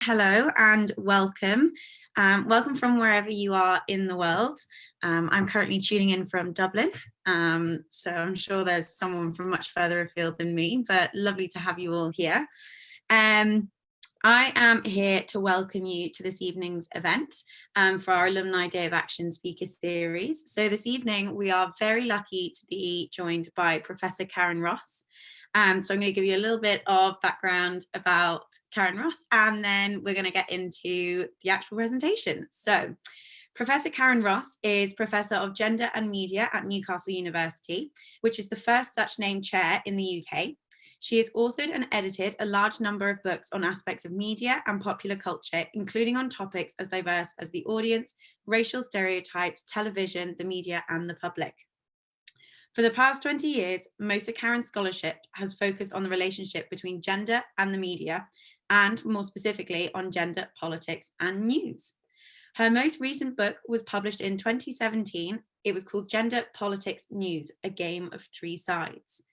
Hello and welcome. Welcome from wherever you are in the world. I'm currently tuning in from Dublin, so I'm sure there's someone from much further afield than me, but lovely to have you all here. I am here to welcome you to this evening's event for our Alumni Day of Action speaker series. So this evening, we are very lucky to be joined by Professor Karen Ross. So I'm going to give you a little bit of background about Karen Ross, and then we're going to get into the actual presentation. So Professor Karen Ross is Professor of Gender and Media at Newcastle University, which is the first such named chair in the UK. She has authored and edited a large number of books on aspects of media and popular culture, including on topics as diverse as the audience, racial stereotypes, television, the media, and the public. For the past 20 years, most of Karen's scholarship has focused on the relationship between gender and the media, and more specifically on gender, politics, and news. Her most recent book was published in 2017. It was called Gender, Politics, News, A Game of Three Sides.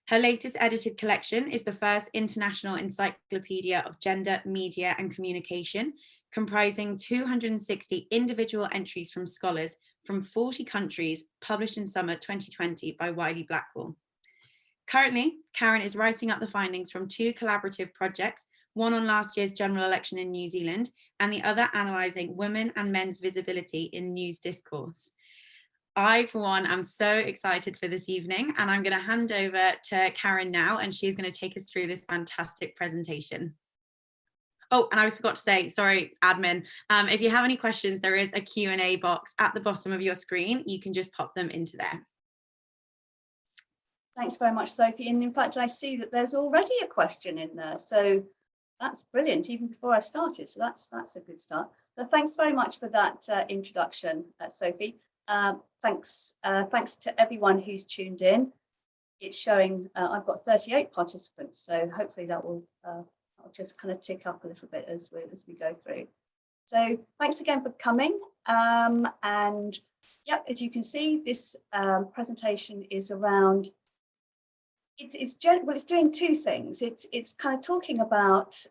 Her latest edited collection is the first international encyclopedia of gender, media, and communication, comprising 260 individual entries from scholars from 40 countries, published in summer 2020 by Wiley-Blackwell. Currently, Karen is writing up the findings from two collaborative projects, one on last year's general election in New Zealand, and the other analysing women and men's visibility in news discourse. I, for one, am so excited for this evening, and I'm going to hand over to Karen now, and she's going to take us through this fantastic presentation. Oh, and I forgot to say, sorry, admin, if you have any questions, there is a Q&A box at the bottom of your screen. You can just pop them into there. Thanks very much, Sophie. And in fact, I see that there's already a question in there. So that's brilliant, even before I started. So that's a good start. So thanks very much for that introduction, Sophie. Thanks to everyone who's tuned in. It's showing I've got 38 participants, so hopefully that will I'll just kind of tick up a little bit as we go through. So thanks again for coming. And yeah, as you can see, this presentation is around. It's doing two things. It's kind of talking about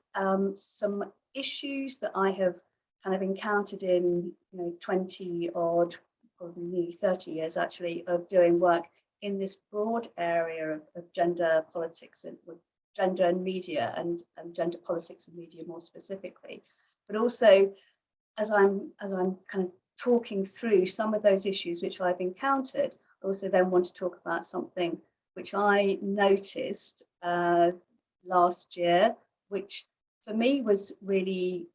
some issues that I have kind of encountered in 20 odd, probably nearly 30 years actually, of doing work in this broad area of gender politics and gender and media and gender politics and media more specifically. But also, as I'm kind of talking through some of those issues which I've encountered, I also then want to talk about something which I noticed last year, which for me was really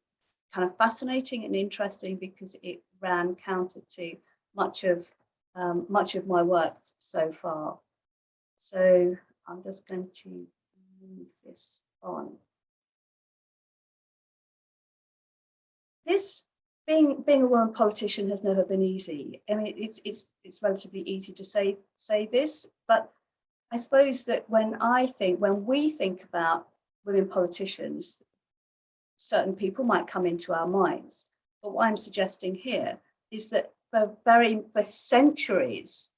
kind of fascinating and interesting because it ran counter to much of my work so far. So I'm just going to move this on. This being a woman politician has never been easy. I mean, it's relatively easy to say this, but I suppose that when we think about women politicians, certain people might come into our minds. But what I'm suggesting here is that for centuries,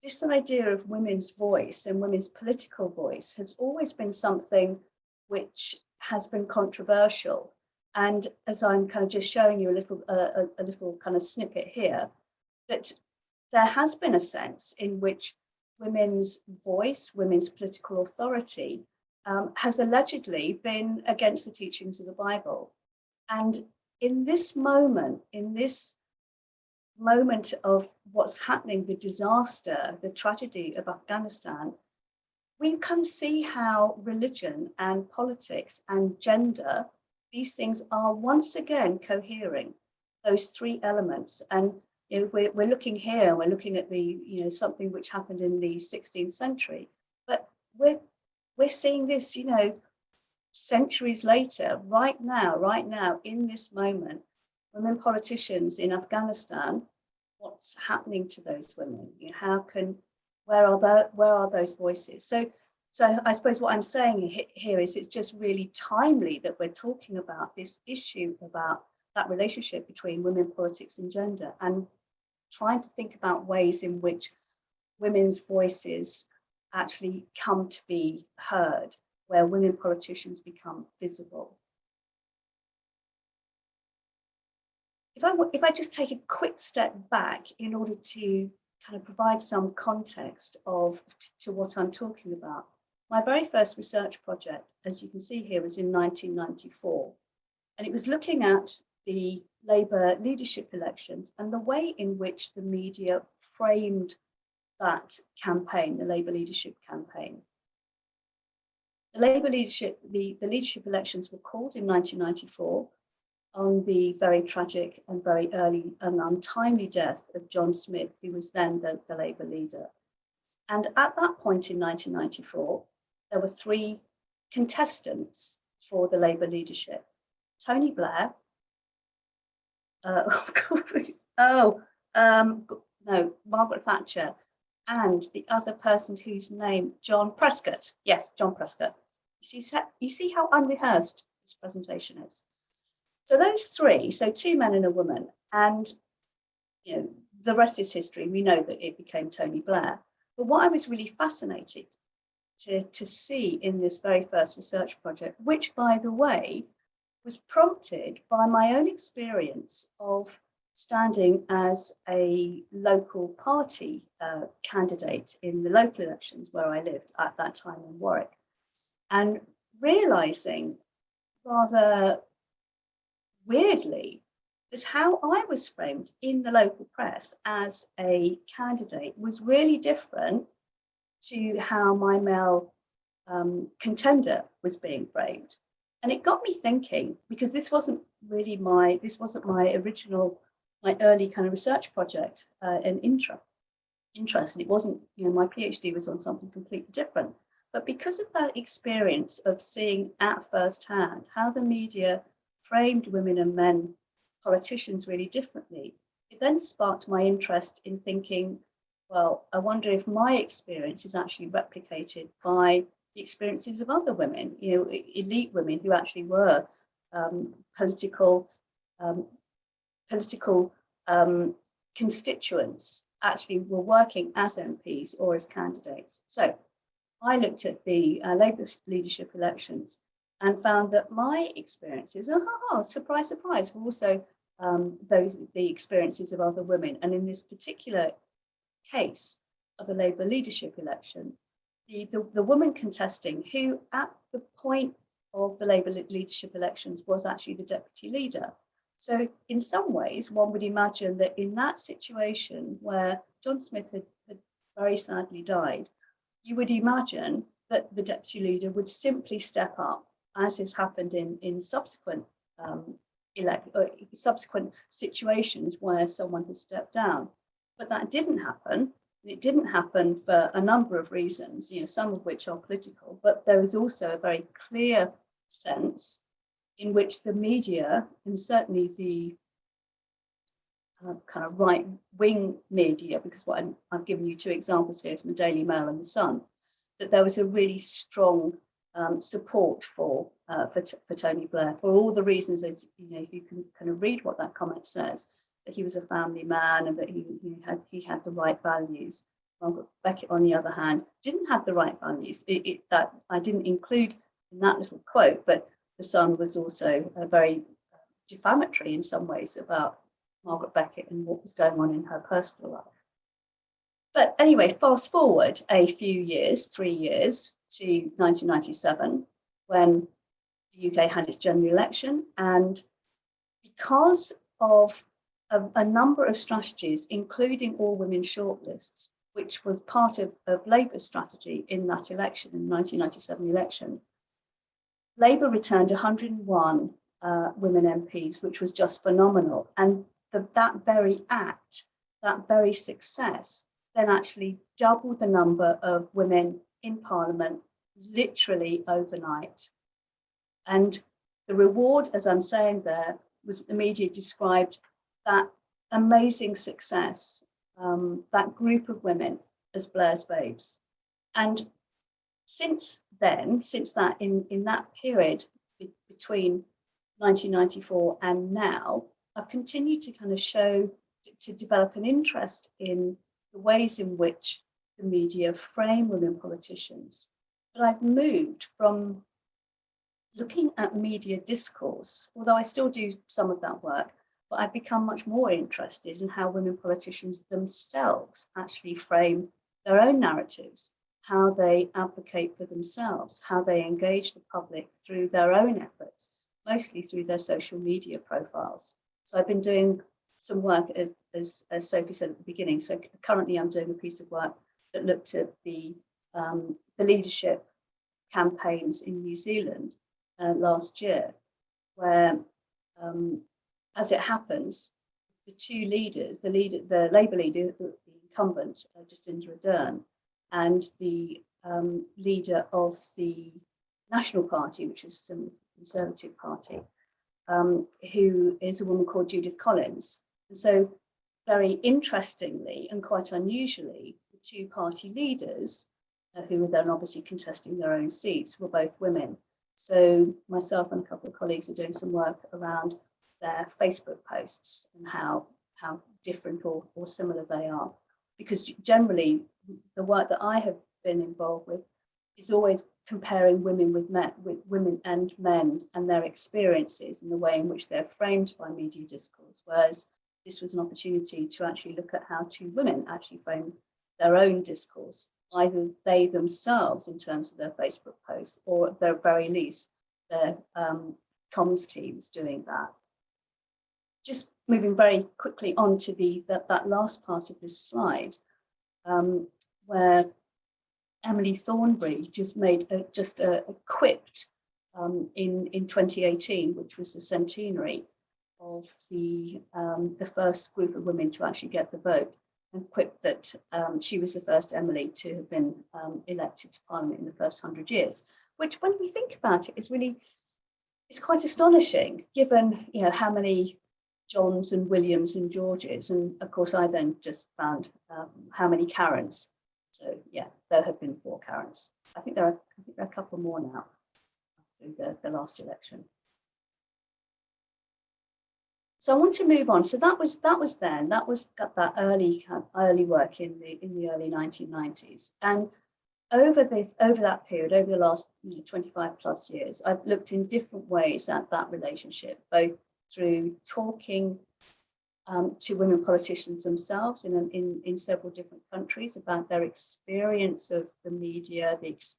this idea of women's voice and women's political voice has always been something which has been controversial. And as I'm kind of just showing you a little kind of snippet here, that there has been a sense in which women's voice, women's political authority, has allegedly been against the teachings of the Bible. And in this moment of what's happening, the disaster, the tragedy of Afghanistan, we can see how religion and politics and gender, these things are once again cohering, those three elements. And we're looking here, and we're looking at the something which happened in the 16th century, but we're seeing this centuries later, right now in this moment, women politicians in Afghanistan, what's happening to those women? Where are those voices? So I suppose what I'm saying here is it's just really timely that we're talking about this issue about that relationship between women, politics and gender, and trying to think about ways in which women's voices actually come to be heard, where women politicians become visible. if I just take a quick step back in order to kind of provide some context to what I'm talking about. My very first research project, as you can see here, was in 1994. And it was looking at the Labour leadership elections and the way in which the media framed that campaign, the Labour leadership campaign. The Labour leadership, the leadership elections were called in 1994 on the very tragic and very early and untimely death of John Smith, who was then the Labour leader. And at that point in 1994, there were three contestants for the Labour leadership. Tony Blair, Margaret Thatcher, and the other person whose name, John Prescott. Yes, John Prescott. You see how unrehearsed this presentation is. So those three, so two men and a woman, and the rest is history. We know that it became Tony Blair. But what I was really fascinated to see in this very first research project, which, by the way, was prompted by my own experience of standing as a local party candidate in the local elections where I lived at that time in Warwick, and realising rather weirdly that how I was framed in the local press as a candidate was really different to how my male contender was being framed. And it got me thinking, because this wasn't my original, my early kind of research project and interest, and it wasn't, my PhD was on something completely different. But because of that experience of seeing at first hand how the media framed women and men politicians really differently, it then sparked my interest in thinking, well, I wonder if my experience is actually replicated by the experiences of other women, elite women who actually were political constituents, actually were working as MPs or as candidates. So I looked at the Labour leadership elections and found that my experiences, surprise, surprise, were also the experiences of other women. And in this particular case of the Labour leadership election, the woman contesting, who at the point of the Labour leadership elections was actually the deputy leader. So in some ways, one would imagine that in that situation where John Smith had very sadly died, you would imagine that the deputy leader would simply step up, as has happened in subsequent situations where someone has stepped down. But that didn't happen. It didn't happen for a number of reasons, some of which are political, but there is also a very clear sense in which the media, and certainly the kind of right-wing media, because I've given you two examples here from the Daily Mail and the Sun, that there was a really strong support for Tony Blair, for all the reasons, as you can kind of read what that comment says, that he was a family man and that he had the right values. Margaret Beckett, on the other hand, didn't have the right values. That I didn't include in that little quote, but the Sun was also very defamatory in some ways about Margaret Beckett and what was going on in her personal life. But anyway, fast forward a few years, 3 years, to 1997, when the UK had its general election. And because of a number of strategies, including all-women shortlists, which was part of Labour's strategy in that election, in the 1997 election, Labour returned 101 women MPs, which was just phenomenal. And that very act, that very success, then actually doubled the number of women in Parliament literally overnight. And the reward, as I'm saying there, was the media described that amazing success, that group of women as Blair's babes. And since then, in that period between 1994 and now, I've continued to kind of to develop an interest in the ways in which the media frame women politicians. But I've moved from looking at media discourse, although I still do some of that work, but I've become much more interested in how women politicians themselves actually frame their own narratives, how they advocate for themselves, how they engage the public through their own efforts, mostly through their social media profiles. So I've been doing some work, as Sophie said at the beginning. So currently I'm doing a piece of work that looked at the leadership campaigns in New Zealand last year, where, as it happens, the two leaders, the Labour leader, the incumbent, Jacinda Ardern, and the leader of the National Party, which is the Conservative Party, who is a woman called Judith Collins. And so, very interestingly and quite unusually, the two party leaders, who were then obviously contesting their own seats, were both women. So myself and a couple of colleagues are doing some work around their Facebook posts and how different or similar they are. Because generally, the work that I have been involved with is always comparing women with women and men and their experiences and the way in which they're framed by media discourse. Whereas this was an opportunity to actually look at how two women actually frame their own discourse, either they themselves in terms of their Facebook posts, or at their very least, their comms teams doing that. Just moving very quickly on to that last part of this slide, where Emily Thornberry just made a quipped in 2018, which was the centenary of the first group of women to actually get the vote, and quipped that she was the first Emily to have been elected to Parliament in the first 100 years, which, when we think about it, it's quite astonishing, given how many Johns and Williams and Georges, and of course I then just found how many Karens. So yeah, there have been 4 Karens. I think there are a couple more now through the last election. So I want to move on. So that was that early work in the early 1990s, and over that period, over the last 25 plus years, I've looked in different ways at that relationship, both through talking to women politicians themselves in several different countries about their experience of the media,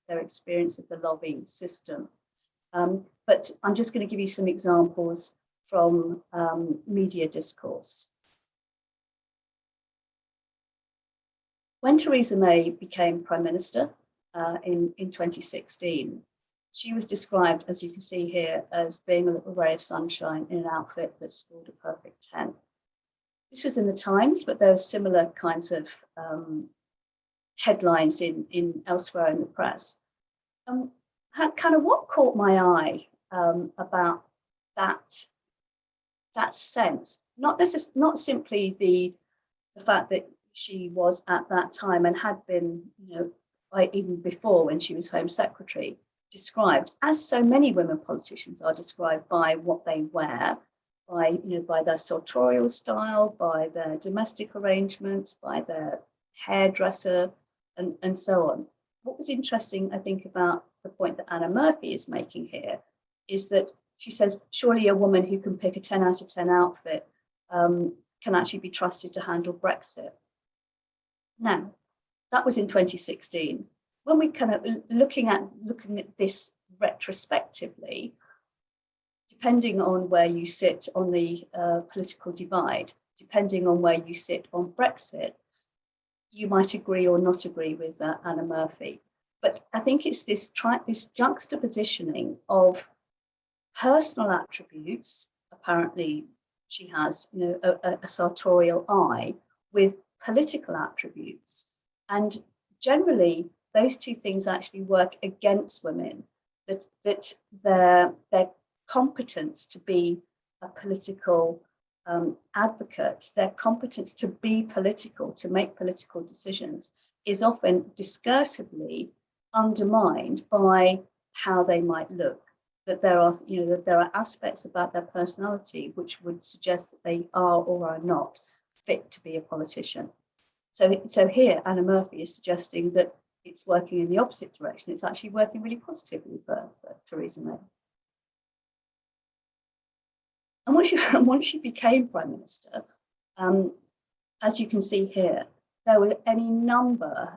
their experience of the lobbying system. But I'm just going to give you some examples from media discourse. When Theresa May became Prime Minister in 2016, she was described, as you can see here, as being a little ray of sunshine in an outfit that scored a perfect 10. This was in the Times, but there were similar kinds of headlines in elsewhere in the press. Kind of what caught my eye about that sense, not simply the fact that she was at that time and had been, even before when she was Home Secretary, described, as so many women politicians are described, by what they wear, by their sartorial style, by their domestic arrangements, by their hairdresser, and so on. What was interesting, I think, about the point that Anna Murphy is making here is that she says, surely a woman who can pick a 10 out of 10 outfit can actually be trusted to handle Brexit. Now, that was in 2016. When we kind of looking at this retrospectively, depending on where you sit on the political divide, depending on where you sit on Brexit, you might agree or not agree with Anna Murphy. But I think it's this juxtapositioning of personal attributes. Apparently, she has a sartorial eye, with political attributes, and generally those two things actually work against women. That their competence to be a political advocate, their competence to be political, to make political decisions, is often discursively undermined by how they might look. That there are aspects about their personality which would suggest that they are or are not fit to be a politician. So here Anna Murphy is suggesting that it's working in the opposite direction. It's actually working really positively for Theresa May. And once she became Prime Minister, as you can see here, there were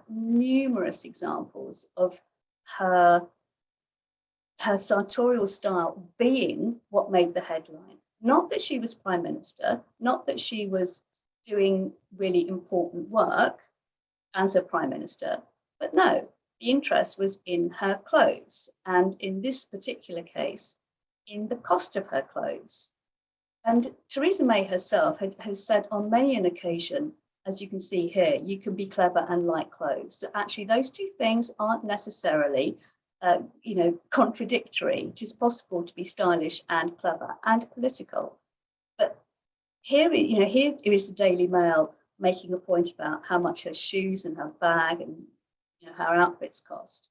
numerous examples of her sartorial style being what made the headline. Not that she was Prime Minister, not that she was doing really important work as a Prime Minister, but no, the interest was in her clothes, and in this particular case, in the cost of her clothes. And Theresa May herself has said on many an occasion, as you can see here, you can be clever and like clothes. Actually, those two things aren't necessarily contradictory. It is possible to be stylish and clever and political. But here is the Daily Mail making a point about how much her shoes and her bag and her outfits cost.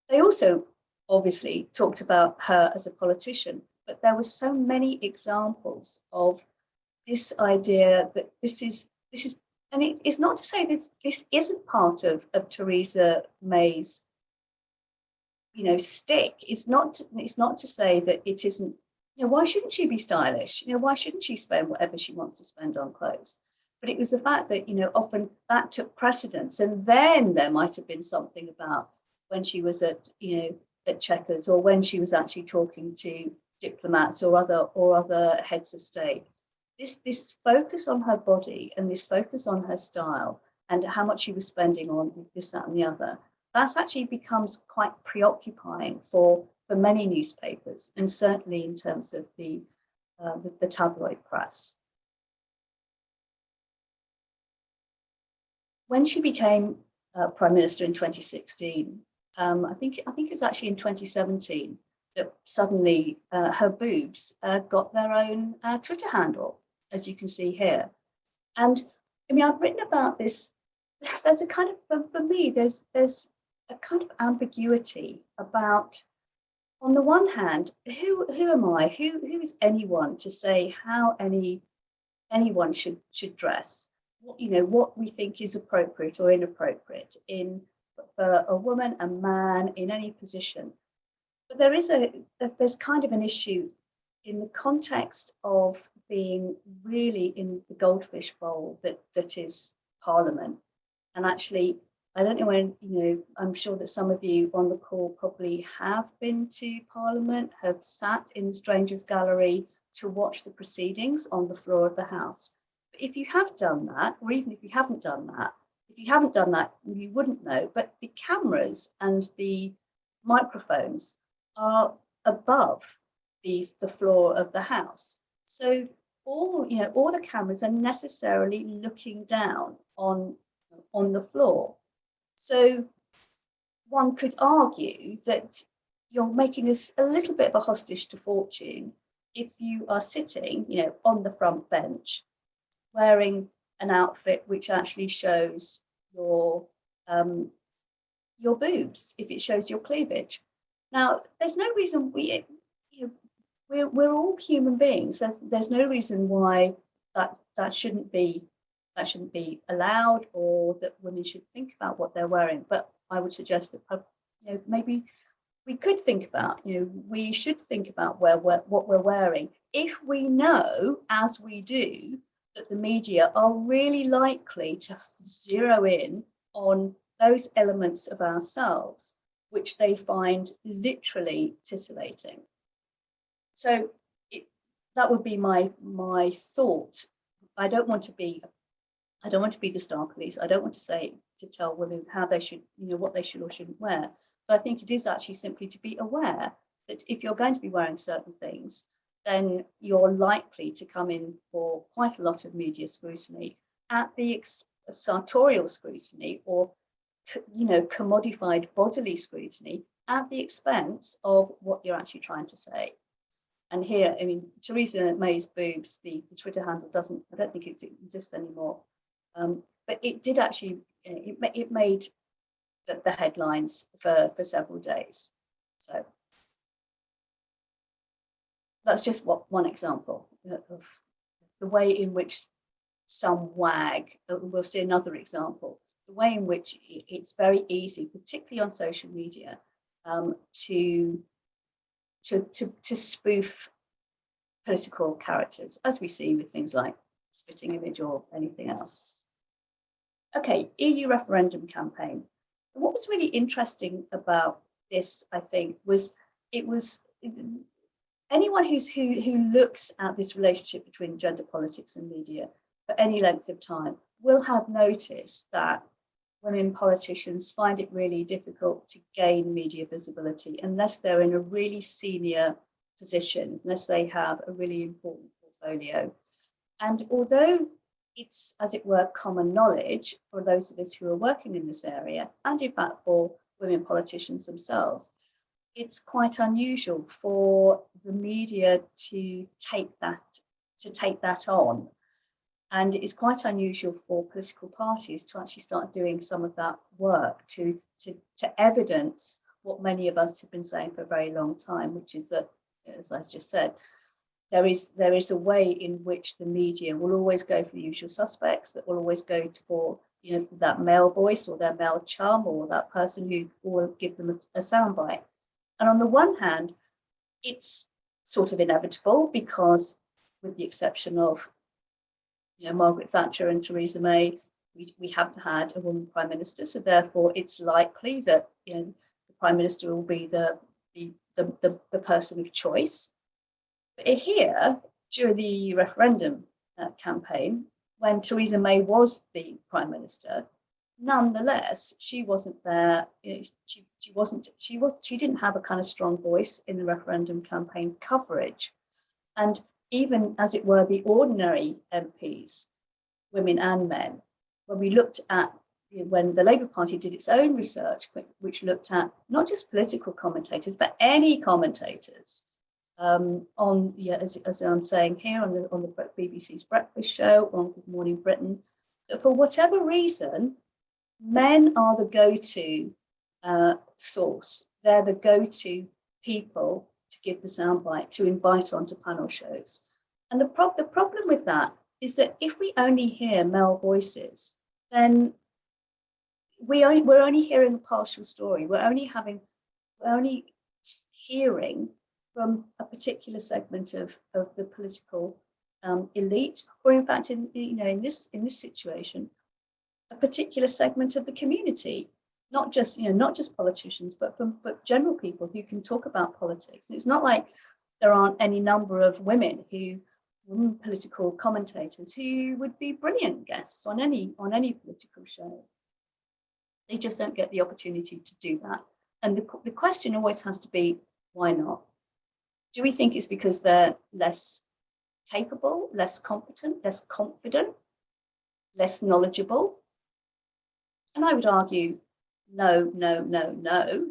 They also obviously talked about her as a politician, but there were so many examples of this idea that this is, and it's not to say this isn't part of Theresa May's stick. It's not to say that it isn't. Why shouldn't she be stylish? Why shouldn't she spend whatever she wants to spend on clothes? But it was the fact that often that took precedence, and then there might have been something about when she was at Chequers, or when she was actually talking to diplomats or other heads of state. This focus on her body and this focus on her style and how much she was spending on this, that, and the other, that actually becomes quite preoccupying for many newspapers, and certainly in terms of the tabloid press. When she became Prime Minister in 2016, I think it was actually in 2017 that suddenly her boobs got their own Twitter handle, as you can see here. And I mean, I've written about this. There's a kind of, for me, there's a kind of ambiguity about, on the one hand, who am I? Who is anyone to say how anyone should dress? What we think is appropriate or inappropriate for a woman, a man, in any position. But there's kind of an issue in the context of being really in the goldfish bowl that is Parliament. And actually, I don't know when, I'm sure that some of you on the call probably have been to Parliament, have sat in the Strangers' Gallery to watch the proceedings on the floor of the House. But if you have done that, or even if you haven't done that, you wouldn't know, but the cameras and the microphones are above the floor of the House. So all the cameras are necessarily looking down on the floor. So one could argue that you're making us a little bit of a hostage to fortune if you are sitting, on the front bench, wearing an outfit which actually shows your boobs, if it shows your cleavage. Now, there's no reason we're all human beings. There's no reason why that shouldn't be allowed, or that women should think about what they're wearing. But I would suggest that maybe we could think about, we should think about what we're wearing, if we know, as we do, that the media are really likely to zero in on those elements of ourselves which they find literally tittillating. So that would be my thought. I don't want to be the star police. I don't want to tell women how they should, what they should or shouldn't wear. But I think it is actually simply to be aware that if you're going to be wearing certain things, then you're likely to come in for quite a lot of media scrutiny, at the sartorial scrutiny, or commodified bodily scrutiny, at the expense of what you're actually trying to say. And here, I mean, Theresa May's boobs, the Twitter handle I don't think it exists anymore. But it did actually, it made the headlines for several days. So that's just one example of the way in which some wag. We'll see another example. The way in which it's very easy, particularly on social media, to spoof political characters, as we see with things like Spitting Image or anything else. Okay, EU referendum campaign. What was really interesting about this, I think, was anyone who looks at this relationship between gender politics and media for any length of time will have noticed that women politicians find it really difficult to gain media visibility unless they're in a really senior position, unless they have a really important portfolio. And although it's, as it were, common knowledge for those of us who are working in this area, and in fact for women politicians themselves, it's quite unusual for the media to take that on. And it's quite unusual for political parties to actually start doing some of that work to evidence what many of us have been saying for a very long time, which is that, as I just said, there is a way in which the media will always go for the usual suspects, that will always go for, you know, that male voice or their male chum or that person who will give them a soundbite. And on the one hand, it's sort of inevitable because, with the exception of, you know, Margaret Thatcher and Theresa May, we haven't had a woman prime minister, so therefore it's likely that, you know, the prime minister will be the person of choice. But here, during the referendum campaign, when Theresa May was the prime minister, nonetheless, she wasn't there. You know, she didn't have a kind of strong voice in the referendum campaign coverage. And even, as it were, the ordinary MPs, women and men, when we looked at, you know, when the Labour Party did its own research, which looked at not just political commentators, but any commentators, on, yeah, as I'm saying here, on the BBC's Breakfast Show, on Good Morning Britain, that for whatever reason, men are the go-to source. They're the go-to people to give the soundbite, to invite onto panel shows. And the problem with that is that if we only hear male voices, then we're only hearing a partial story. We're only hearing from a particular segment of the political elite, or in fact, in this situation, a particular segment of the community, not just politicians, but general people who can talk about politics. It's not like there aren't any number of women political commentators who would be brilliant guests on any political show. They just don't get the opportunity to do that. And the question always has to be, why not? Do we think it's because they're less capable, less competent, less confident, less knowledgeable? And I would argue no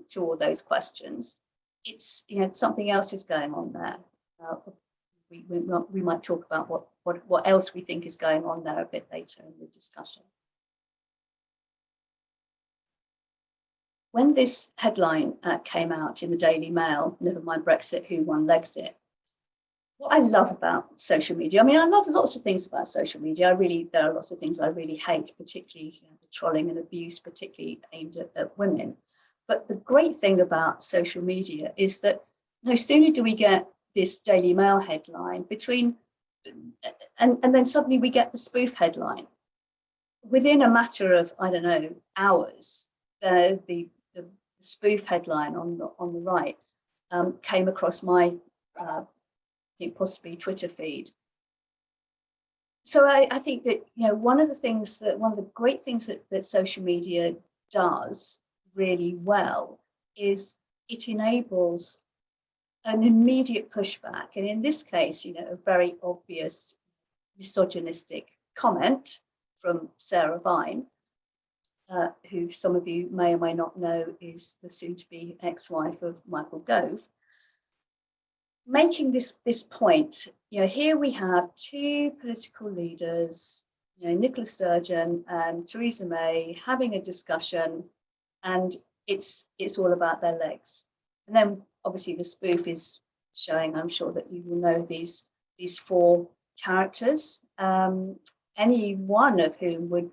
to all those questions. It's, you know, something else is going on there. We might talk about what else we think is going on there a bit later in the discussion. When this headline came out in the Daily Mail, never mind Brexit, who won Lexit, what I love about social media, I mean, I love lots of things about social media. There are lots of things I really hate, particularly, you know, the trolling and abuse, particularly aimed at women. But the great thing about social media is that no sooner do we get this Daily Mail headline and then suddenly we get the spoof headline. Within a matter of, I don't know, hours, the spoof headline on the right came across my I think possibly Twitter feed. So I think that, you know, one of the great things that social media does really well is it enables an immediate pushback, and in this case, you know, a very obvious misogynistic comment from Sarah Vine, who some of you may or may not know is the soon-to-be ex-wife of Michael Gove, making this point. You know, here we have two political leaders, you know, Nicola Sturgeon and Theresa May, having a discussion, and it's all about their legs. And then obviously the spoof is showing, I'm sure that you will know these four characters, any one of whom would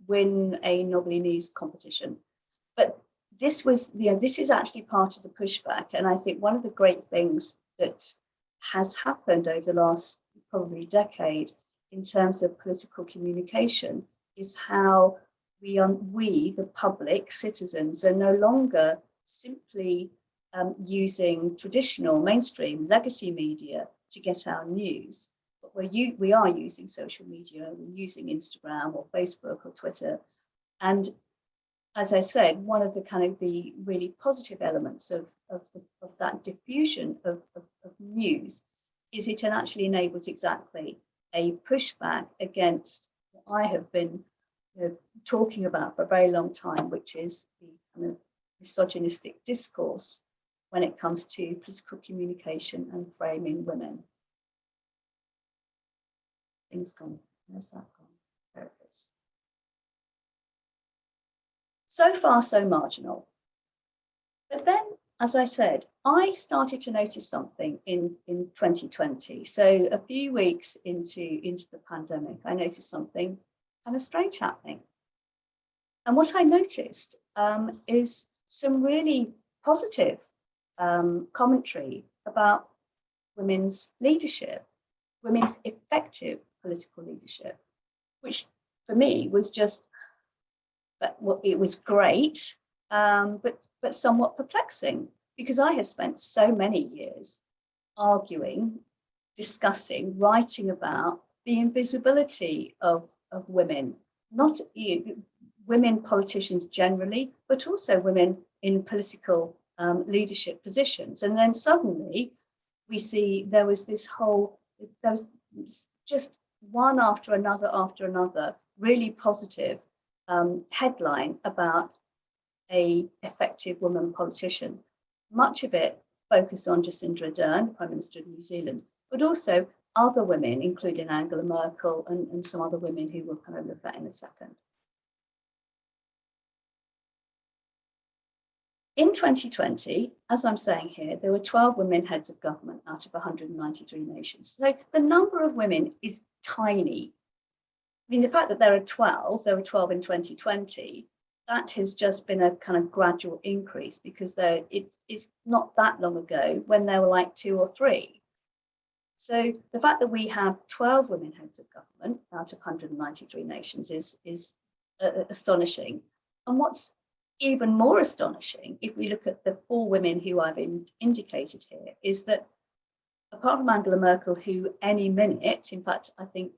win a Nobelines competition. But this was, you know, this is actually part of the pushback. And I think one of the great things that has happened over the last probably decade in terms of political communication is how we, the public citizens, are no longer simply using traditional mainstream legacy media to get our news, but we are using social media, we're using Instagram or Facebook or Twitter. And as I said, one of the kind of the really positive elements of that diffusion of news is it actually enables exactly a pushback against what I have been talking about for a very long time, which is the kind of misogynistic discourse when it comes to political communication and framing women. Things gone. Where's that gone? There it is. So far, so marginal. But then, as I said, I started to notice something in 2020. So a few weeks into the pandemic, I noticed something kind of strange happening. And what I noticed is some really positive commentary about women's leadership, women's effective political leadership, which for me was just that it was great, but somewhat perplexing, because I had spent so many years arguing, discussing, writing about the invisibility of women, not women politicians generally, but also women in political leadership positions. And then suddenly we see there was just one after another, really positive headline about a effective woman politician. Much of it focused on Jacinda Ardern, Prime Minister of New Zealand, but also other women, including Angela Merkel and some other women who we'll kind of look at in a second. In 2020, as I'm saying here, there were 12 women heads of government out of 193 nations. So the number of women is tiny. I mean, the fact that there were 12 in 2020, that has just been a kind of gradual increase, because it's not that long ago when there were like 2 or 3. So the fact that we have 12 women heads of government out of 193 nations is astonishing. And what's even more astonishing, if we look at the 4 women who I've indicated here, is that apart from Angela Merkel, who any minute, in fact, I think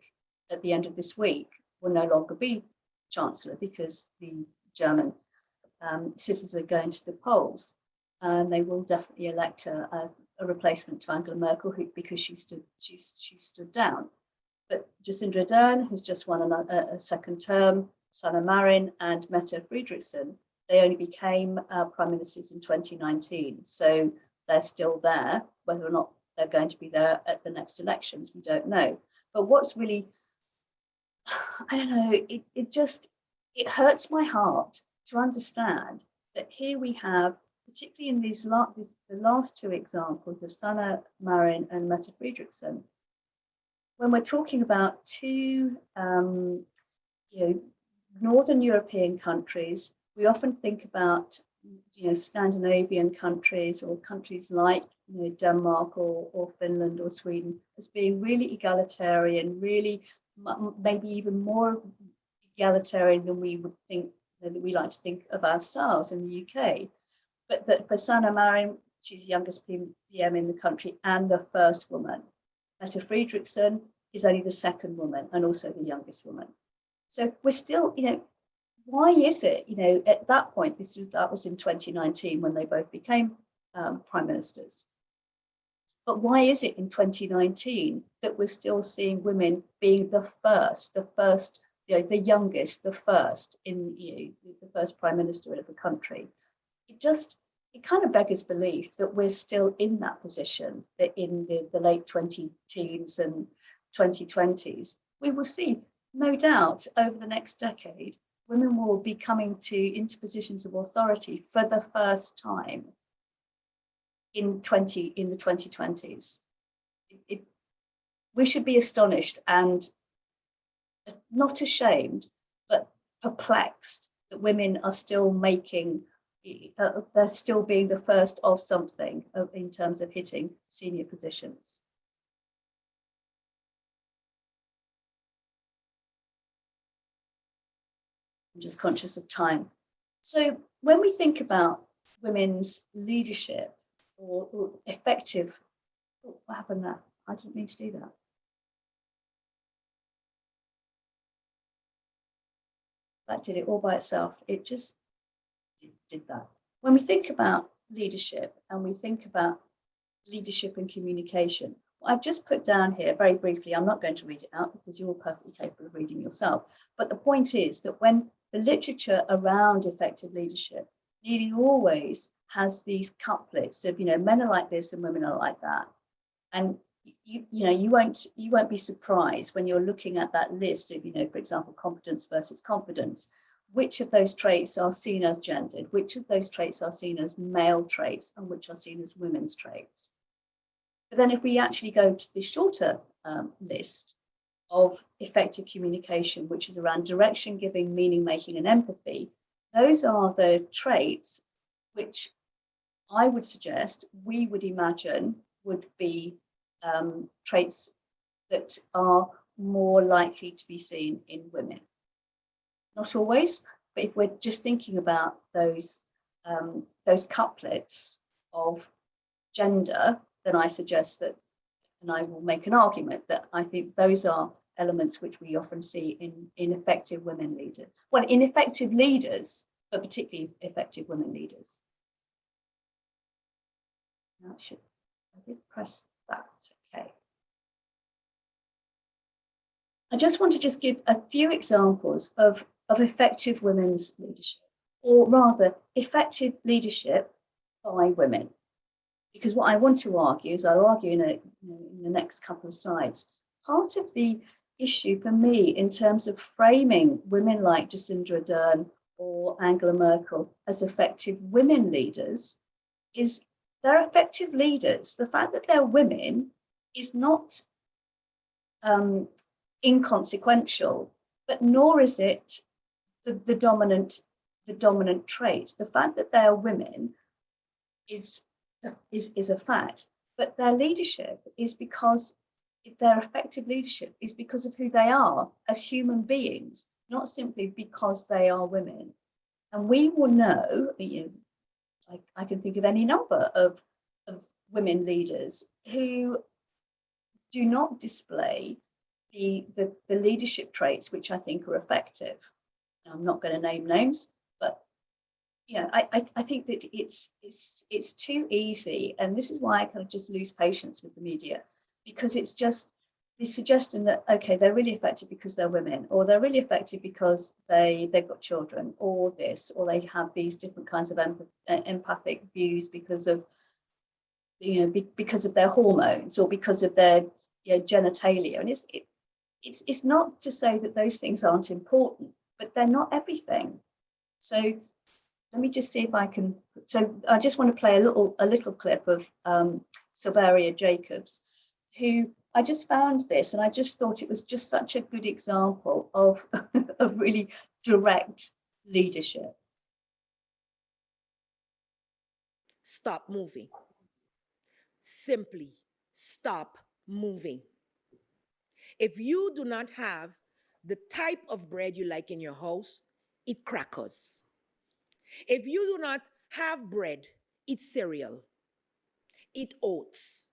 at the end of this week, will no longer be Chancellor because the German citizens are going to the polls, and they will definitely elect a replacement to Angela Merkel because she stood down. But Jacinda Ardern has just won a second term. Sanna Marin and Mette Frederiksen, they only became prime ministers in 2019, so they're still there. Whether or not they're going to be there at the next elections, we don't know. But what's really, I don't know, it hurts my heart to understand that here we have, particularly in the last 2 examples of Sanna Marin and Mette Frederiksen, when we're talking about 2 Northern European countries, we often think about Scandinavian countries or countries like Denmark or Finland or Sweden as being really egalitarian, really maybe even more egalitarian than we would think, that we like to think of ourselves in the UK. But that for Sanna Marin, she's the youngest PM in the country and the first woman. Mette Frederiksen is only the second woman and also the youngest woman. So we're still, why is it, at that point, that was in 2019 when they both became prime ministers. But why is it in 2019 that we're still seeing women being the first, the youngest, the first in the first prime minister of a country? It kind of beggars belief that we're still in that position, that in the late 2010s and 2020s, we will see, no doubt, over the next decade, women will be coming into positions of authority for the first time in the 2020s. We should be astonished and not ashamed, but perplexed that women are still they're still being the first of something in terms of hitting senior positions. I'm just conscious of time. So when we think about women's leadership or effective, oh, what happened there? I didn't mean to do that. That did it all by itself. It just did that. When we think about leadership and we think about leadership and communication, what I've just put down here very briefly, I'm not going to read it out because you're perfectly capable of reading yourself. But the point is that when the literature around effective leadership nearly always has these couplets of, men are like this and women are like that. And you won't be surprised when you're looking at that list of, for example, competence versus confidence, which of those traits are seen as gendered, which of those traits are seen as male traits, and which are seen as women's traits. But then if we actually go to the shorter list of effective communication, which is around direction giving, meaning making, and empathy, those are the traits which I would suggest we would imagine would be traits that are more likely to be seen in women. Not always, but if we're just thinking about those couplets of gender, then I suggest that, and I will make an argument that I think those are elements which we often see in effective women leaders. Well, in effective leaders, but particularly effective women leaders. Now I did press that, okay. I just want to give a few examples of effective women's leadership, or rather effective leadership by women. Because what I want to argue, as I'll argue in the next couple of slides, part of the issue for me in terms of framing women like Jacinda Ardern or Angela Merkel as effective women leaders is they're effective leaders. The fact that they're women is not inconsequential, but nor is it the dominant trait. The fact that they're women is a fact, but their leadership is because their effective leadership is because of who they are as human beings, not simply because they are women. And we will know, I can think of any number of women leaders who do not display the leadership traits which I think are effective. Now, I'm not going to name names, but I think that it's too easy, and this is why I kind of just lose patience with the media, because it's just the suggestion that, okay, they're really effective because they're women, or they're really effective because they've got children, or this, or they have these different kinds of empathic views because of because of their hormones or because of their genitalia. And it's not to say that those things aren't important, but they're not everything. So let me just see if I can. So I just want to play a little clip of Silveria Jacobs, who I just found this, and I just thought it was just such a good example of of really direct leadership. Stop moving. Simply stop moving. If you do not have the type of bread you like in your house, eat crackers. If you do not have bread, eat cereal, eat oats,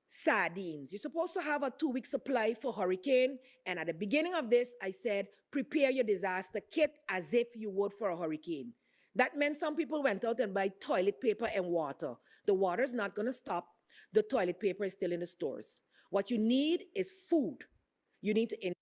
sardines. You're supposed to have a 2-week supply for hurricane. And at the beginning of this, I said, prepare your disaster kit as if you would for a hurricane. That meant some people went out and buy toilet paper and water. The water is not going to stop. The toilet paper is still in the stores. What you need is food. You need to.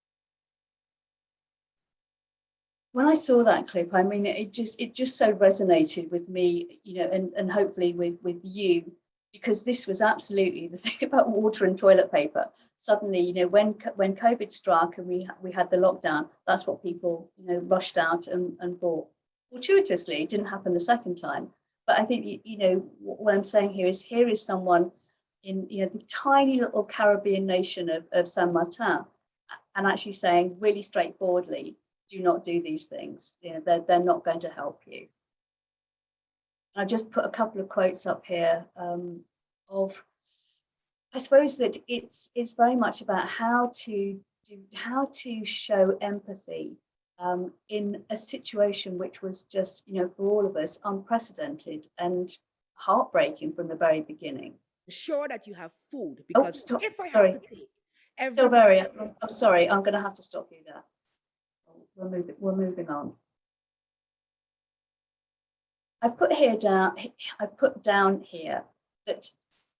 When I saw that clip, I mean, it just so resonated with me, and hopefully with you, because this was absolutely the thing about water and toilet paper. Suddenly, when COVID struck and we had the lockdown, that's what people, rushed out and bought. Fortuitously, it didn't happen the second time. But I think, what I'm saying here is someone in, the tiny little Caribbean nation of Saint Martin, and actually saying really straightforwardly, do not do these things. They're not going to help you. I just put a couple of quotes up here of, I suppose that it's very much about how to show empathy in a situation which was just, for all of us, unprecedented and heartbreaking from the very beginning. Ensure that you have food, Oh, because stop. if I have Sorry. to take every Still very, bite, I'm sorry, I'm going to have to stop you there. We're moving on. I put down here that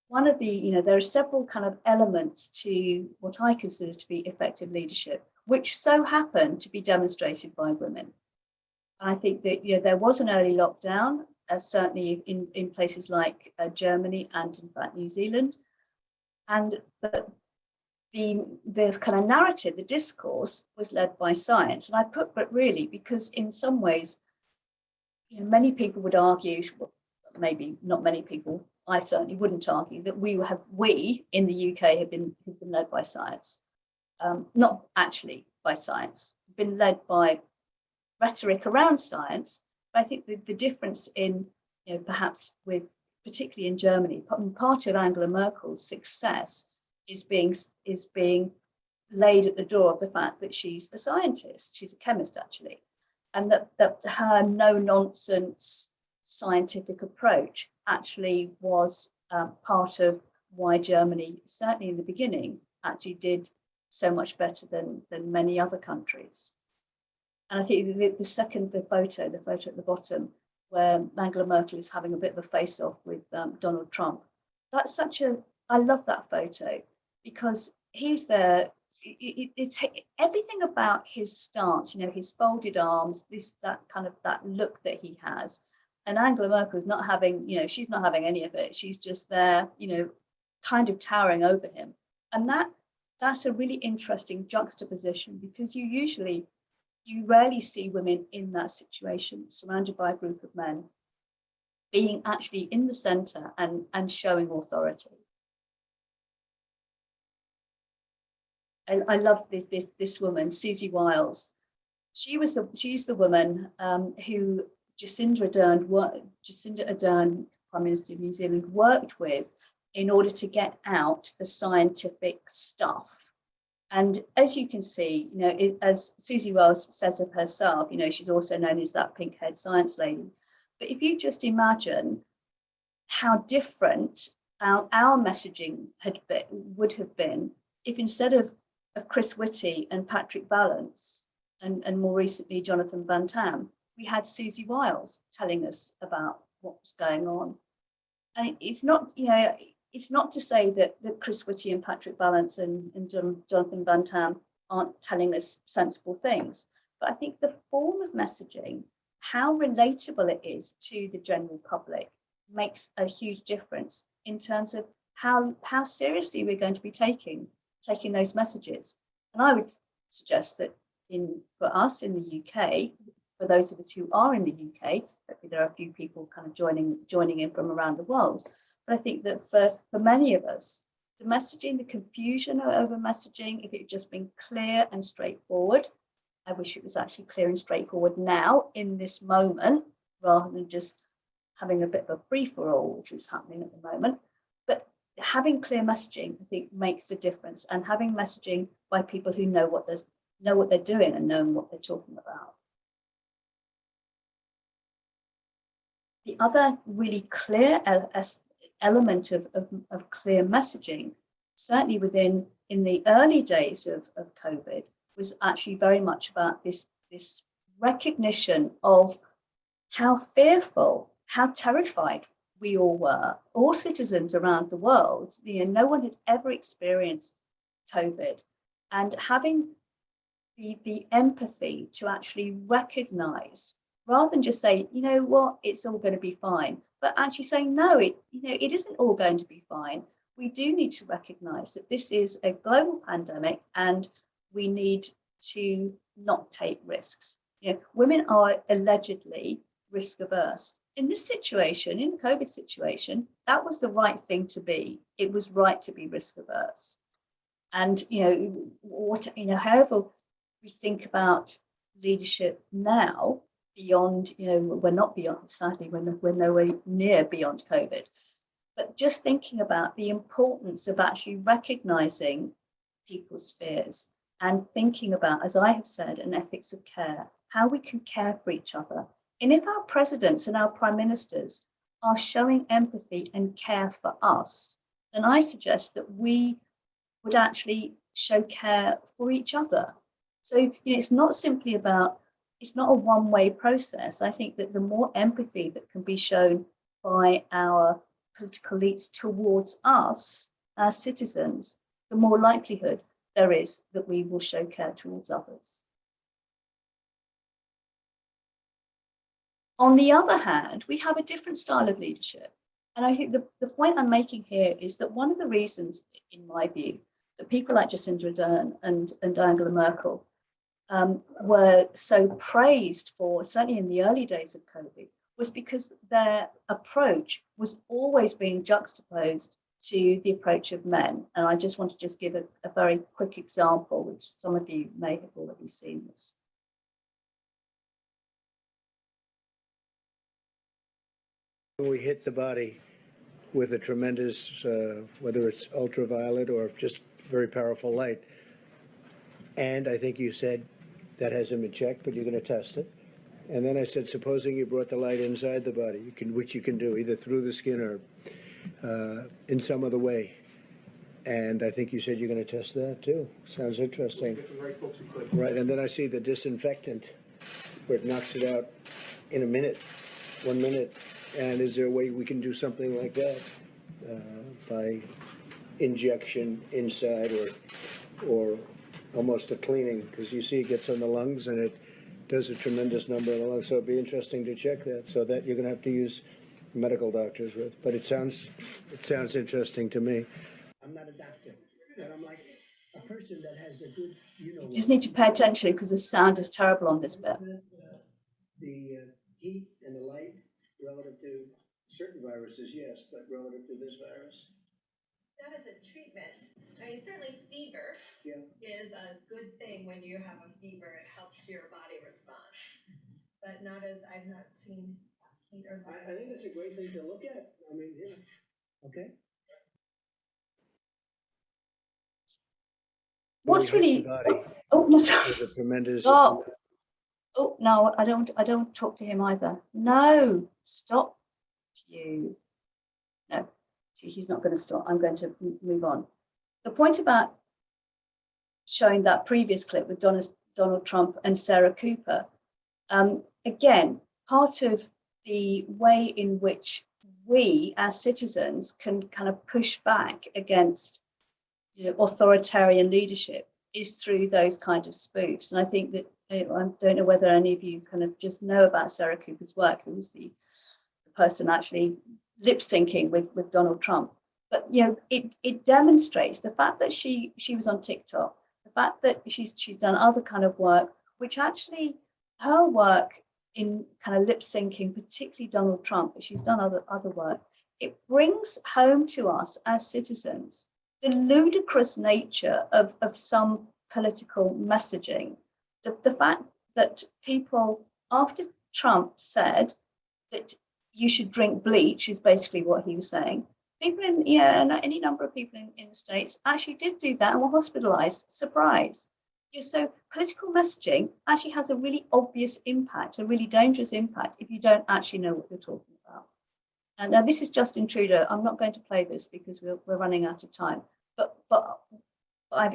one of the, there are several kind of elements to what I consider to be effective leadership, which so happen to be demonstrated by women. And I think that, there was an early lockdown, certainly in places like Germany and in fact New Zealand. And the kind of narrative, the discourse was led by science. And I put, but really, because in some ways, many people would argue, well, maybe not many people, I certainly wouldn't argue that we in the UK have been led by science. Not actually by science, been led by rhetoric around science. But I think the difference in, perhaps with, particularly in Germany, part of Angela Merkel's success is being laid at the door of the fact that she's a scientist. She's a chemist, actually. And that her no-nonsense scientific approach actually was part of why Germany, certainly in the beginning, actually did so much better than many other countries. And I think the photo at the bottom, where Angela Merkel is having a bit of a face-off with Donald Trump, that's I love that photo, because he's there. It's everything about his stance, his folded arms, that look that he has. And Angela Merkel's not having, she's not having any of it. She's just there, kind of towering over him. And that's a really interesting juxtaposition, because you rarely see women in that situation, surrounded by a group of men, being actually in the center and showing authority. I love this woman, Susie Wiles. She's the woman who Jacinda Ardern, Prime Minister of New Zealand, worked with in order to get out the scientific stuff. And as you can see, as Susie Wiles says of herself, she's also known as that pink-haired science lady. But if you just imagine how different our messaging would have been if, instead of Chris Whitty and Patrick Vallance, and more recently Jonathan Van Tam, we had Susie Wiles telling us about what was going on. And it's not, it's not to say that Chris Whitty and Patrick Vallance and Jonathan Van Tam aren't telling us sensible things, but I think the form of messaging, how relatable it is to the general public, makes a huge difference in terms of how seriously we're going to be taking those messages. And I would suggest that for us in the UK, for those of us who are in the UK, hopefully there are a few people kind of joining in from around the world. But I think that for many of us, the messaging, the confusion over messaging, if it had just been clear and straightforward, I wish it was actually clear and straightforward now in this moment, rather than just having a bit of a free-for-all, which is happening at the moment. But having clear messaging, I think, makes a difference, and having messaging by people who know what they're doing and knowing what they're talking about. The other really clear element of clear messaging, certainly in the early days of COVID, was actually very much about this recognition of how fearful, how terrified we all were, all citizens around the world. No one had ever experienced COVID, and having the empathy to actually recognize, rather than just say, what, it's all going to be fine, but actually saying, no, it isn't all going to be fine. We do need to recognize that this is a global pandemic, and we need to not take risks. Women are allegedly risk averse. In this situation, in the COVID situation, that was the right thing to be. It was right to be risk averse. And however we think about leadership now, beyond, we're not beyond, sadly, we're nowhere near beyond COVID, but just thinking about the importance of actually recognizing people's fears and thinking about, as I have said, an ethics of care, how we can care for each other. And if our presidents and our prime ministers are showing empathy and care for us, then I suggest that we would actually show care for each other. So it's not simply about, it's not a one-way process. I think that the more empathy that can be shown by our political elites towards us as citizens, the more likelihood there is that we will show care towards others. On the other hand, we have a different style of leadership. And I think the point I'm making here is that one of the reasons, in my view, that people like Jacinda Ardern and Angela Merkel were so praised for, certainly in the early days of COVID, was because their approach was always being juxtaposed to the approach of men. And I just want to just give a very quick example, which some of you may have already seen this. We hit the body with a tremendous, whether it's ultraviolet or just very powerful light. And I think you said that hasn't been checked, but you're going to test it. And then I said, supposing you brought the light inside the body, which you can do either through the skin or in some other way. And I think you said you're going to test that too. Sounds interesting. Right, and then I see the disinfectant where it knocks it out in a minute, 1 minute. And is there a way we can do something like that by injection inside or almost a cleaning? Because you see it gets on the lungs and it does a tremendous number of the lungs. So it'd be interesting to check that. So that you're going to have to use medical doctors with. But it sounds interesting to me. I'm not a doctor, but I'm like a person that has a good, You just need to pay attention because the sound is terrible on this bit. The heat and the light relative to certain viruses, yes, but relative to this virus? That is a treatment. I mean, certainly fever is a good thing. When you have a fever, it helps your body respond. But not as, I've not seen heat or virus. I think it's a great thing to look at. I mean, yeah. Okay. What's really? Oh no, sorry. With a tremendous. Stop. Oh no, I don't talk to him either. No, stop you. No, he's not going to stop. I'm going to move on. The point about showing that previous clip with Donald Trump and Sarah Cooper, again, part of the way in which we as citizens can kind of push back against authoritarian leadership is through those kind of spoofs. And I think that, I don't know whether any of you kind of just know about Sarah Cooper's work, who was the person actually lip syncing with Donald Trump. But it demonstrates the fact that she was on TikTok, the fact that she's done other kind of work, which actually her work in kind of lip syncing, particularly Donald Trump, but she's done other work. It brings home to us as citizens the ludicrous nature of some political messaging. The fact that people, after Trump said that you should drink bleach, is basically what he was saying. People in, any number of people in the States actually did do that and were hospitalized. Surprise. So political messaging actually has a really obvious impact, a really dangerous impact, if you don't actually know what you're talking about. And now this is Justin Trudeau. I'm not going to play this because we're running out of time. But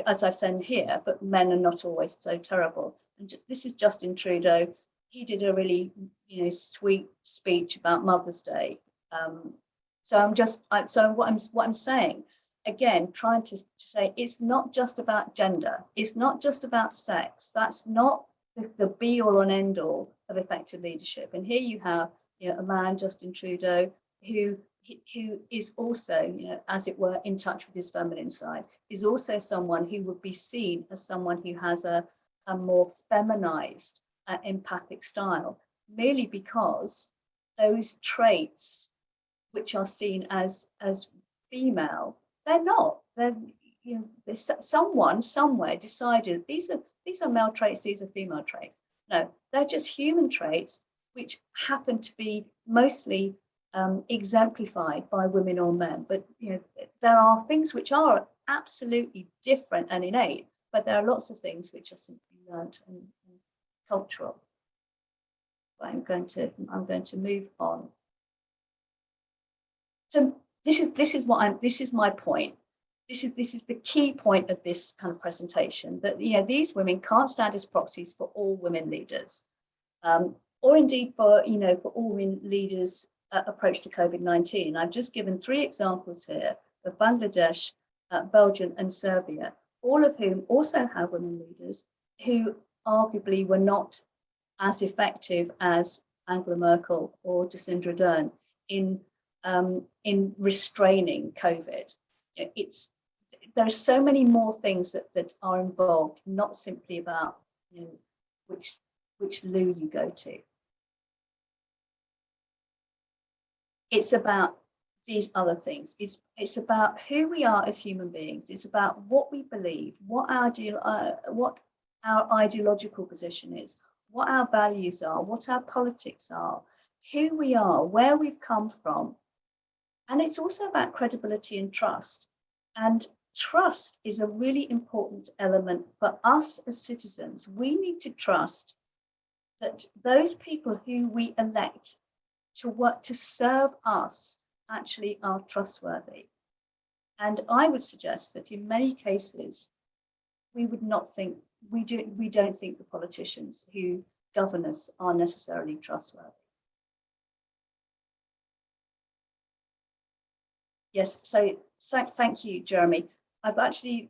as I've said here, but men are not always so terrible. And this is Justin Trudeau. He did a really, sweet speech about Mother's Day. So what I'm saying, again, trying to say it's not just about gender. It's not just about sex. That's not the be all and end all of effective leadership. And here you have, a man, Justin Trudeau, who is also, as it were, in touch with his feminine side, is also someone who would be seen as someone who has a more feminized, empathic style, merely because those traits which are seen as female, they're not. They're, someone somewhere decided these are male traits, these are female traits. No, they're just human traits which happen to be mostly exemplified by women or men. But there are things which are absolutely different and innate. but there are lots of things which are simply learned and cultural. I'm going to move on. So this is my point. This is the key point of this kind of presentation, that these women can't stand as proxies for all women leaders, or indeed for all women leaders' approach to COVID-19. I've just given 3 examples here of Bangladesh, Belgium, and Serbia, all of whom also have women leaders who arguably were not as effective as Angela Merkel or Jacinda Ardern in restraining COVID. There are so many more things that are involved, not simply about which loo you go to. It's about these other things. It's about who we are as human beings. It's about what we believe, what our ideological position is, what our values are, what our politics are, who we are, where we've come from. And it's also about credibility and trust. And trust is a really important element for us as citizens. We need to trust that those people who we elect to work to serve us actually are trustworthy. And I would suggest that in many cases, we don't think the politicians who govern us are necessarily trustworthy. Yes, so thank you, Jeremy. I've actually,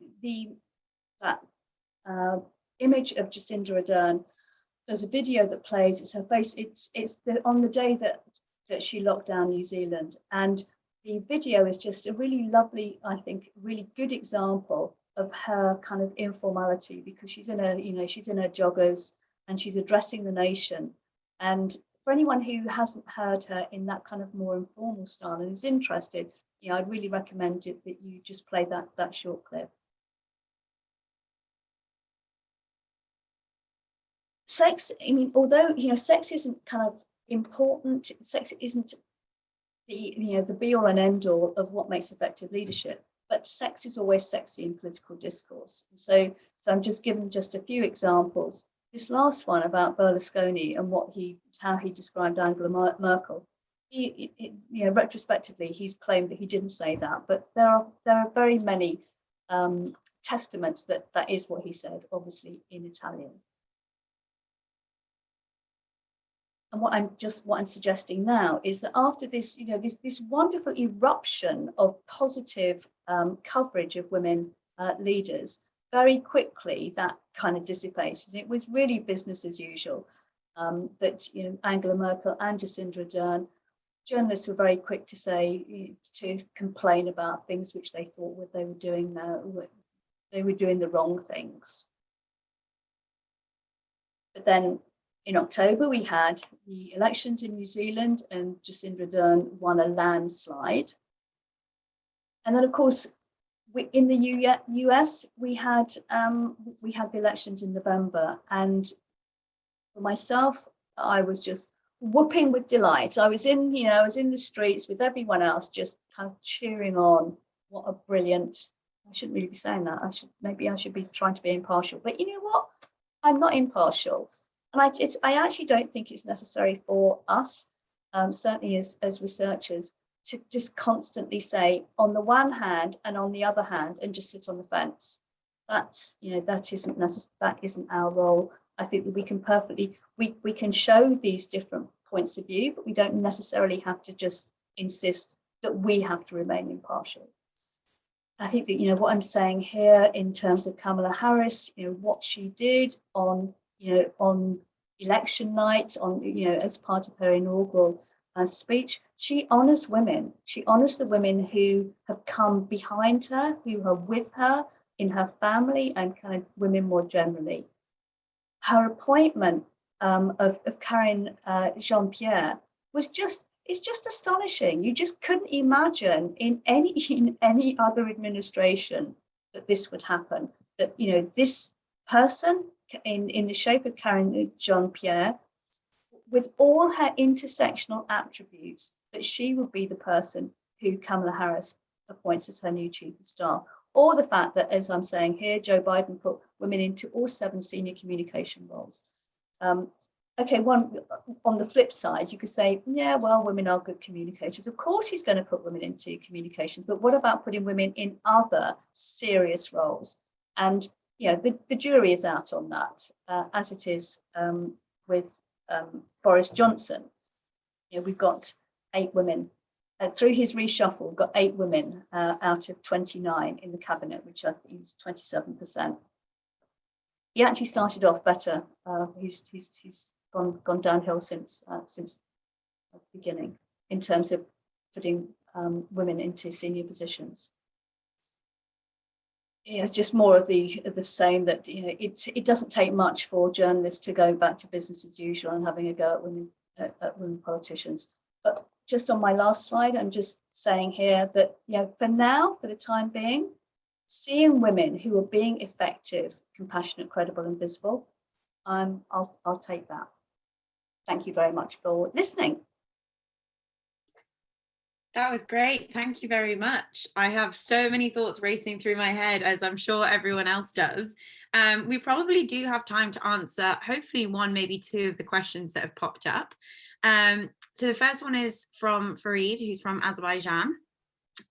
that image of Jacinda Ardern, there's a video that plays, it's her face, on the day that she locked down New Zealand. And the video is just a really lovely, I think, really good example of her kind of informality, because she's in her joggers and she's addressing the nation. And for anyone who hasn't heard her in that kind of more informal style and is interested, I'd really recommend that you just play that short clip. Sex, although sex isn't kind of important, sex isn't the be all and end all of what makes effective leadership, but sex is always sexy in political discourse. So I'm just giving just a few examples. This last one about Berlusconi and how he described Angela Merkel. Retrospectively, he's claimed that he didn't say that, but there are very many testaments that is what he said, obviously in Italian. And what I'm suggesting now is that after this, this wonderful eruption of positive coverage of women leaders, very quickly that kind of dissipated. It was really business as usual. That Angela Merkel and Jacinda Ardern, journalists were very quick to say, to complain about things which they thought they were doing the wrong things. But then in October, we had the elections in New Zealand and Jacinda Ardern won a landslide. And then, of course, in the US, we had the elections in November. And for myself, I was just whooping with delight. I was in the streets with everyone else, just kind of cheering on. What a brilliant, I shouldn't really be saying that. Maybe I should be trying to be impartial. But you know what? I'm not impartial. And I actually don't think it's necessary for us, certainly as researchers, to just constantly say on the one hand and on the other hand and just sit on the fence. That isn't our role. I think that we can show these different points of view, but we don't necessarily have to just insist that we have to remain impartial. I think that what I'm saying here in terms of Kamala Harris, what she did on election night, as part of her inaugural speech, she honors women. She honors the women who have come behind her, who are with her in her family, and kind of women more generally. Her appointment of Karine Jean-Pierre is just astonishing. You just couldn't imagine in any other administration that this would happen. That this person in the shape of Karine Jean-Pierre, with all her intersectional attributes, that she would be the person who Kamala Harris appoints as her new chief of staff. or the fact that, as I'm saying here, Joe Biden put women into all 7 senior communication roles. Okay, on the flip side, you could say, yeah, well, women are good communicators. Of course, he's going to put women into communications, but what about putting women in other serious roles? And the jury is out on that, as it is with Boris Johnson. We've got 8 women. Through his reshuffle, we've got 8 women out of 29 in the cabinet, which I think is 27%. He actually started off better. He's gone downhill since the beginning in terms of putting women into senior positions. Yeah, it's just more of the same, that it doesn't take much for journalists to go back to business as usual and having a go at women politicians. But just on my last slide, I'm just saying here that for now, for the time being, seeing women who are being effective, compassionate, credible, and visible, I'll take that. Thank you very much for listening. That was great. Thank you very much. I have so many thoughts racing through my head, as I'm sure everyone else does. We probably do have time to answer, hopefully 1, maybe 2 of the questions that have popped up. So the first one is from Farid, who's from Azerbaijan.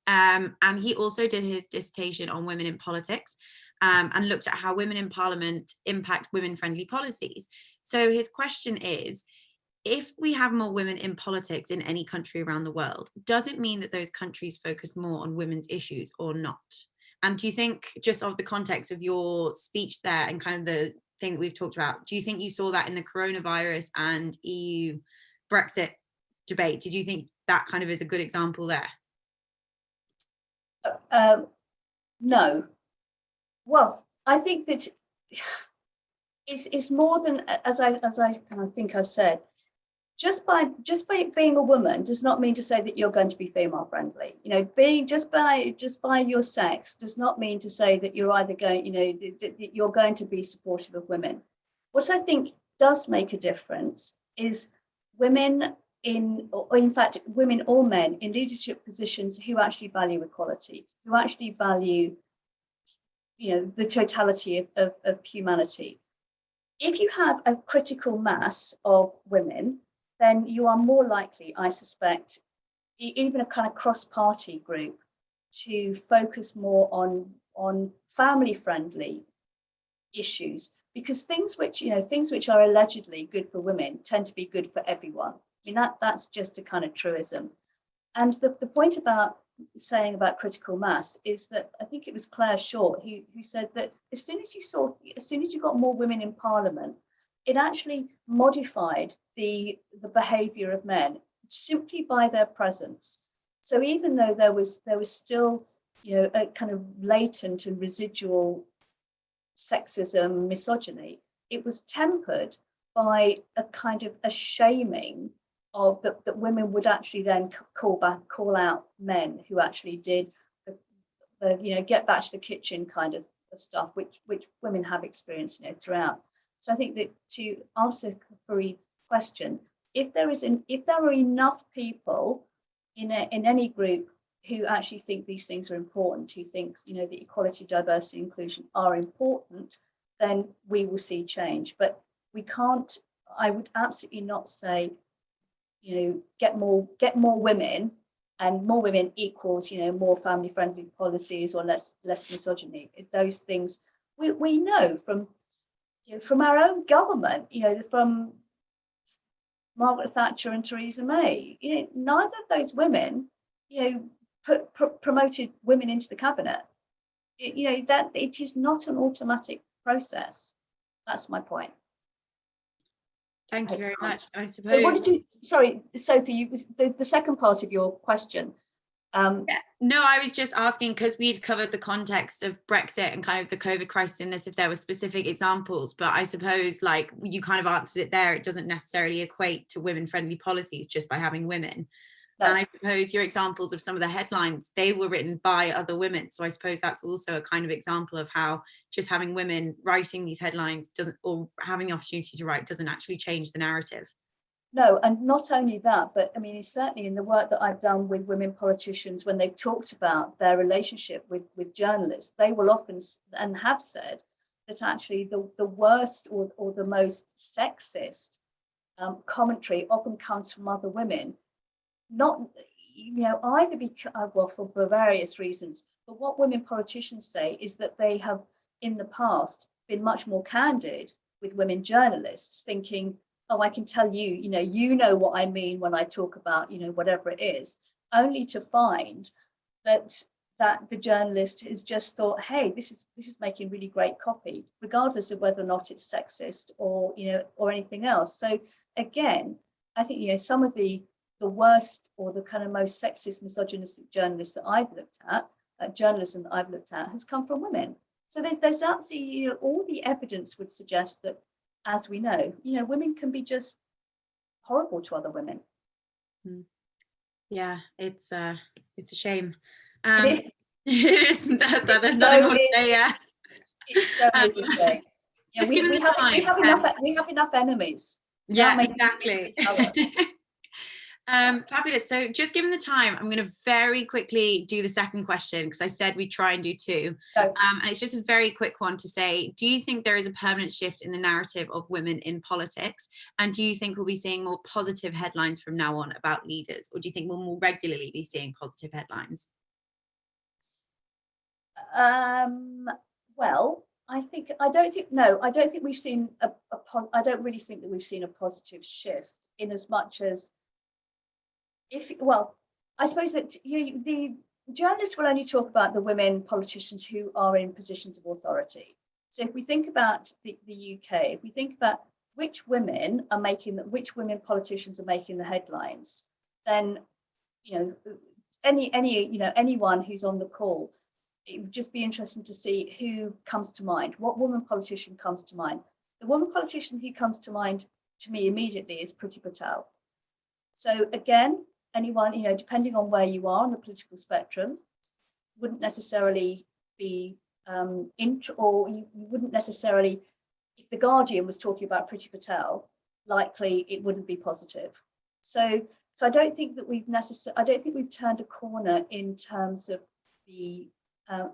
And he also did his dissertation on women in politics and looked at how women in parliament impact women-friendly policies. So his question is, if we have more women in politics in any country around the world, does it mean that those countries focus more on women's issues or not? And do you think, just of the context of your speech there and kind of the thing that we've talked about, do you think you saw that in the coronavirus and EU Brexit debate? Did you think that kind of is a good example there? No. Well, I think that it's more than, as I think I've said, just by being a woman does not mean to say that you're going to be female friendly. Being just by your sex does not mean to say that you're either going, that you're going to be supportive of women. What I think does make a difference is women in fact, women or men in leadership positions who actually value equality, who actually value, the totality of humanity. If you have a critical mass of women, then you are more likely, I suspect, even a kind of cross-party group, to focus more on family-friendly issues, because things which are allegedly good for women tend to be good for everyone. I mean, that's just a kind of truism. And the point about saying about critical mass is that I think it was Claire Short who said that as soon as you got more women in Parliament, it actually modified the behaviour of men simply by their presence. So even though there was still a kind of latent and residual sexism, misogyny, it was tempered by a kind of a shaming of that women would actually then call out men who actually did the get back to the kitchen kind of stuff, which women have experienced throughout. So I think that, to answer Farid's question, if there are enough people in any group who actually think these things are important, who think that equality, diversity, inclusion are important, then we will see change. But we can't. I would absolutely not say get more women, and more women equals more family friendly policies or less misogyny. Those things we know from our own government, from Margaret Thatcher and Theresa May, neither of those women, promoted women into the cabinet. That it is not an automatic process. That's my point. Thank you very much. I suppose. So what did you? Sorry, Sophie. The second part of your question. No, I was just asking because we'd covered the context of Brexit and kind of the COVID crisis in this, if there were specific examples, but I suppose like you kind of answered it there, it doesn't necessarily equate to women-friendly policies just by having women. No. And I suppose your examples of some of the headlines, they were written by other women. So I suppose that's also a kind of example of how just having women writing these headlines doesn't, or having the opportunity to write, doesn't actually change the narrative. No, and not only that, but I mean, certainly in the work that I've done with women politicians, when they've talked about their relationship with journalists, they will often and have said that actually the worst or the most sexist commentary often comes from other women, not, either because, well, for various reasons, but what women politicians say is that they have in the past been much more candid with women journalists, thinking, oh, I can tell you, you know what I mean when I talk about, whatever it is, only to find that the journalist has just thought, hey, this is making really great copy, regardless of whether or not it's sexist or or anything else. So again, I think some of the worst or the kind of most sexist, misogynistic journalists that I've looked at, journalism that I've looked at, has come from women. So there's actually, all the evidence would suggest that, as we know, women can be just horrible to other women. Yeah, it's a shame. It It is that there's nothing more to say. Yeah, it so is a shame. Just We given the time, we have enough enemies. Yeah, exactly. Fabulous. So just given the time, I'm going to very quickly do the second question, because I said we'd try and do two. And it's just a very quick one to say, do you think there is a permanent shift in the narrative of women in politics? And do you think we'll be seeing more positive headlines from now on about leaders? Or do you think we'll more regularly be seeing positive headlines? Well, I don't think we've seen I don't really think that we've seen a positive shift, in as much as I suppose that the journalists will only talk about the women politicians who are in positions of authority. So if we think about the UK, if we think about which women politicians are making the headlines, then anyone who's on the call, it would just be interesting to see who comes to mind. What woman politician comes to mind? The woman politician who comes to mind to me immediately is Priti Patel. So again, anyone, depending on where you are on the political spectrum, wouldn't necessarily be or you wouldn't necessarily, if the Guardian was talking about Priti Patel, likely it wouldn't be positive. So I don't think that we've turned a corner in terms of the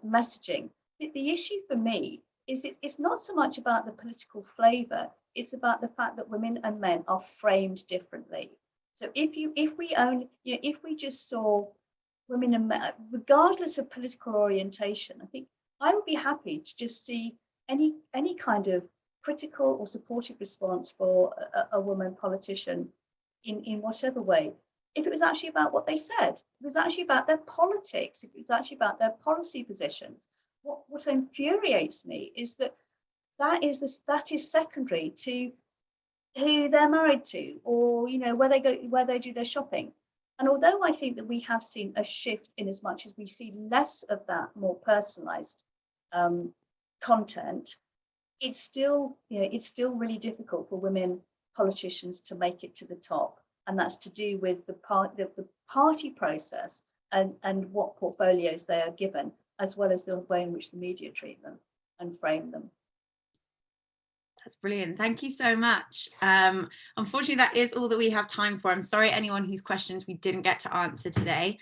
messaging. The issue for me is it's not so much about the political flavour, it's about the fact that women and men are framed differently. So if we just saw women and men, regardless of political orientation, I think I would be happy to just see any kind of critical or supportive response for a woman politician in whatever way. If it was actually about what they said, if it was actually about their politics, if it was actually about their policy positions. What infuriates me is that is secondary to who they're married to, or where they do their shopping. And although I think that we have seen a shift in as much as we see less of that more personalized content, it's still really difficult for women politicians to make it to the top, and that's to do with the party process and what portfolios they are given, as well as the way in which the media treat them and frame them. That's brilliant. Thank you so much. Unfortunately, that is all that we have time for. I'm sorry, anyone whose questions we didn't get to answer today.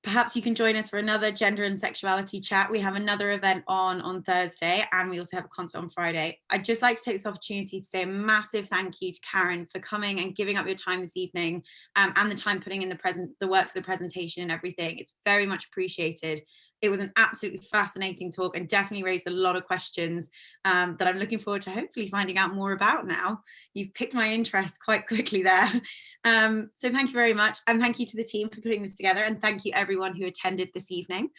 Perhaps you can join us for another gender and sexuality chat. We have another event on Thursday, and we also have a concert on Friday. I'd just like to take this opportunity to say a massive thank you to Karen for coming and giving up your time this evening, and the time putting in the work for the presentation and everything. It's very much appreciated. It was an absolutely fascinating talk and definitely raised a lot of questions that I'm looking forward to hopefully finding out more about now. You've piqued my interest quite quickly there. So thank you very much. And thank you to the team for putting this together. And thank you everyone who attended this evening.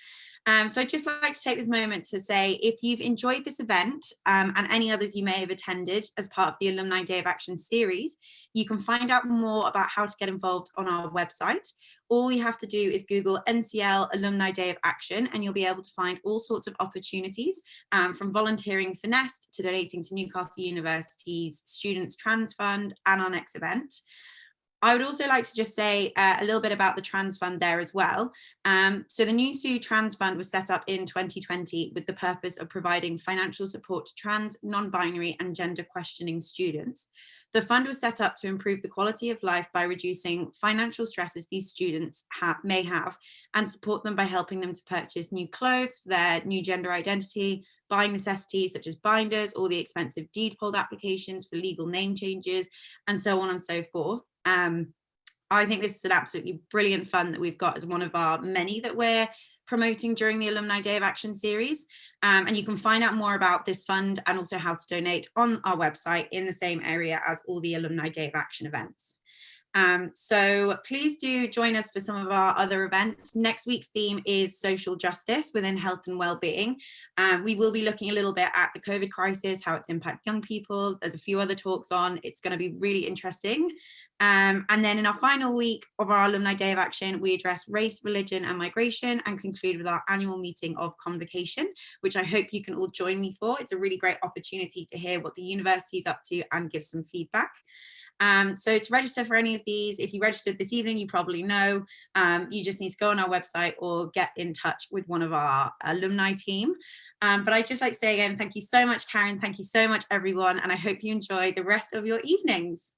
So I'd just like to take this moment to say, if you've enjoyed this event and any others you may have attended as part of the Alumni Day of Action series, you can find out more about how to get involved on our website. All you have to do is Google NCL Alumni Day of Action, and you'll be able to find all sorts of opportunities, from volunteering for Nest to donating to Newcastle University's Students Trans Fund and our next event. I would also like to just say a little bit about the Trans Fund there as well. So the New Sue Trans Fund was set up in 2020 with the purpose of providing financial support to trans, non-binary and gender questioning students. The fund was set up to improve the quality of life by reducing financial stresses these students may have, and support them by helping them to purchase new clothes for their new gender identity, buying necessities such as binders, all the expensive deed poll applications for legal name changes, and so on and so forth. I think this is an absolutely brilliant fund that we've got as one of our many that we're promoting during the Alumni Day of Action series. And you can find out more about this fund and also how to donate on our website in the same area as all the Alumni Day of Action events. So please do join us for some of our other events. Next week's theme is social justice within health and well-being. We will be looking a little bit at the COVID crisis, how it's impacted young people. There's a few other talks on. It's going to be really interesting. And then in our final week of our Alumni Day of Action, we address race, religion and migration and conclude with our annual meeting of convocation, which I hope you can all join me for. It's a really great opportunity to hear what the university is up to and give some feedback. So to register for any of these, if you registered this evening, you probably know, you just need to go on our website or get in touch with one of our alumni team. But I'd just like to say again, thank you so much, Karen. Thank you so much, everyone. And I hope you enjoy the rest of your evenings.